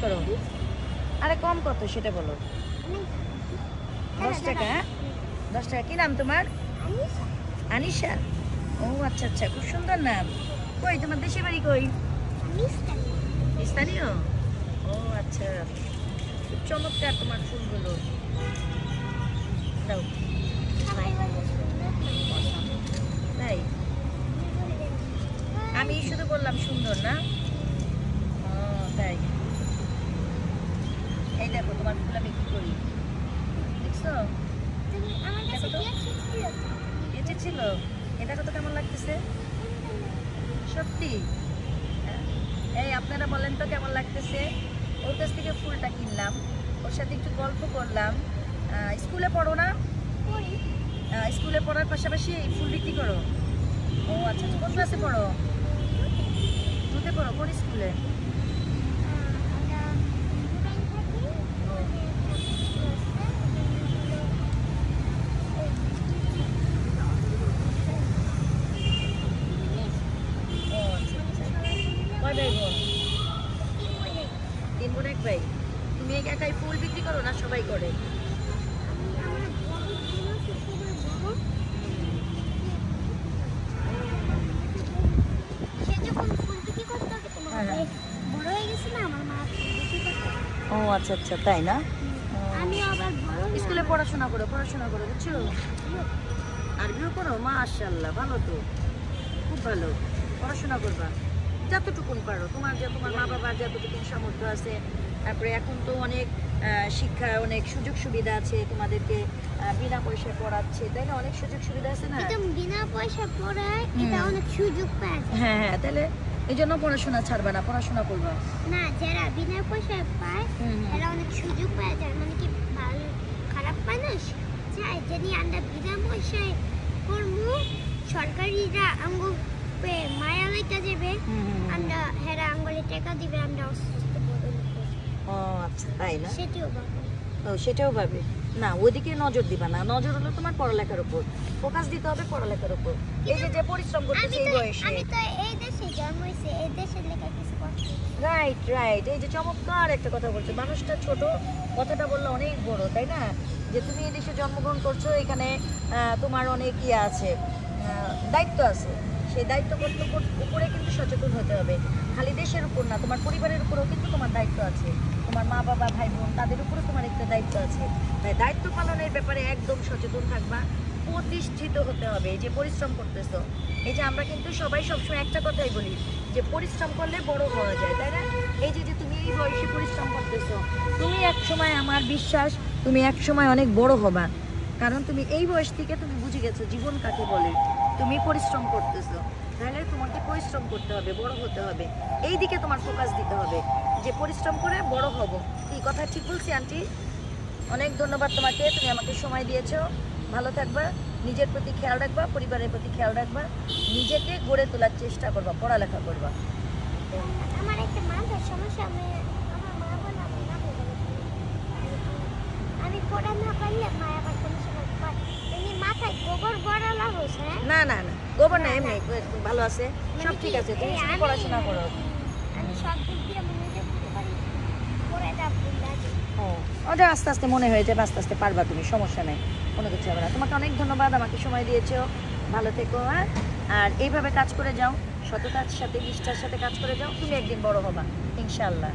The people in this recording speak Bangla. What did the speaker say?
করো। আরে কম কত সেটা বলো। 10 টাকা। 10 টাকা। কি নাম তোমার? আনিশা। ও আচ্ছা আচ্ছা, খুব সুন্দর নাম। কই তোমার দেশের বাড়ি কই? স্থানীয়। ও আচ্ছা, খুব চমৎকার তোমার ফুলগুলো। দাও। তাই আমি শুধু বললাম সুন্দর না? ও তাই। এই দেখো তোমার ফুল আমি কি করি দেখছো? কেচে ছিল। এটা কত কেমন লাগতেছে? সত্যি? এই আপনারা বলেন তো কেমন লাগতেছে? ওর কাছ থেকে ফুলটা কিনলাম, ওর সাথে একটু গল্প করলাম। স্কুলে পড়ো না? স্কুলে পড়ার পাশাপাশি এই ফুল বিক্রি করো? ও আচ্ছা আচ্ছা, কোন ক্লাসে পড়ো? টুতে পড়ো? কোন স্কুলে? তিন বোন এক ভাই। তুমি একাই ফুল বিক্রি করো না সবাই করে? ও আচ্ছা আচ্ছা, তাই না? স্কুলে পড়াশোনা করো বুঝছো? আরবিও করো? মাশাআল্লাহ, ভালো তো, খুব ভালো। পড়াশোনা করবা যতটুকুন পারো, তোমার মা বাবার যতটুকুন সামর্থ্য আছে। তারপরে এখন তো অনেক শিক্ষা, অনেক সুযোগ সুবিধা আছে, তোমাদেরকে বিনা পয়সায় পড়াচ্ছে, তাই না? অনেক সুযোগ সুবিধা আছে না? বিনা পয়সায় পড়ায় এটা অনেক সুযোগ পায়। হ্যাঁ হ্যাঁ, তাহলে এই জন্য পড়াশোনা ছাড়বা না, পড়াশোনা করবা। না, যারা বিনা পয়সায় পায় এরা অনেক সুযোগ পায়, যার মানে কি ভালো খারাপ মানুষ চাই যদি আমরা বিনা পয়সায় পড়বো, সরকারিরা আঙ্গুল পে মায়া লইতে যাবে, আমরা হেরা আঙ্গুলে টাকা দিবে, আমরা অসুস্থ পড়ব। ও আচ্ছা, তাই না? সেটিও ভাবে। ও সেটাও ভাবে না, ওদিকে নজর দিবা না। নজর হলো তোমার পড়ালেখার উপর, ফোকাস দিতে হবে পড়ালেখার উপর। এই যে পরিশ্রম করতেছে এই বয়সে। আমি তো এই দেশে জন্ম হইছে, এই দেশের লেখা কিছু করতে। রাইট রাইট, এই যে চমৎকার একটা কথা বলছো। মানুষটা ছোট, কথাটা বললে অনেক বড়, তাই না? যে তুমি এই দেশে জন্মগ্রহণ করছো, এখানে তোমার অনেক ইয়ে আছে, দায়িত্ব আছে। সেই দায়িত্ব কর্তব্যের উপরে কিন্তু সচেতন হতে হবে। খালি দেশের উপর না, তোমার পরিবারের উপরেও কিন্তু তোমার দায়িত্ব আছে। তোমার মা বাবা ভাই বোন তাদের উপরে তোমার একটা দায়িত্ব আছে। তাই দায়িত্ব পালনের ব্যাপারে একদম সচেতন থাকবা, প্রতিষ্ঠিত হতে হবে। এই যে পরিশ্রম করতেছো, এই যে আমরা কিন্তু সবাই সবসময় একটা কথাই বলি যে পরিশ্রম করলে বড় হওয়া যায়, তাই না? এই যে তুমি এই বয়সে পরিশ্রম করতেছো, তুমি এক সময়, আমার বিশ্বাস তুমি এক সময় অনেক বড় হবা। কারণ তুমি এই বয়স থেকে তুমি বুঝে গেছো জীবন কাকে বলে। তুমি পরিশ্রম করতেছো, তাহলে তোমাকে পরিশ্রম করতে হবে, বড় হতে হবে। এই দিকে তোমার ফোকাস দিতে হবে যে পরিশ্রম করে বড় হব। কি কথা ঠিক বলছি আন্টি? অনেক ধন্যবাদ তোমাকে, তুমি আমাকে সময় দিয়েছো। ভালো থাকবা, নিজের প্রতি খেয়াল রাখবা, পরিবারের প্রতি খেয়াল রাখবা, নিজেকে গড়ে তোলার চেষ্টা করবা, পড়ালেখা করবা। আমার একটা মাথার সমস্যা, আমার মা বলে আমি পড়া না পারলে মা আবার কোনো সময় পায়। তুমি মাথায় গোবর বড়ালা হয়েছে? না না না, গোবর না, এমনি ভালো আছে, সব ঠিক আছে। তুমি শুধু পড়াশোনা করো। আমি সব দিক দিয়ে মনে করতে পারি, পড়ে যাবো। ওটা আস্তে আস্তে মনে হয়ে যাবে, আস্তে আস্তে পারবা তুমি, সমস্যা নেই, কোনো কিছু হবে না। তোমাকে অনেক ধন্যবাদ, আমাকে সময় দিয়েছো। ভালো থেকো, হ্যাঁ? আর এইভাবে কাজ করে যাও, সততার সাথে, নিষ্ঠার সাথে কাজ করে যাও, তুমি একদিন বড় হবা ইনশাআল্লাহ।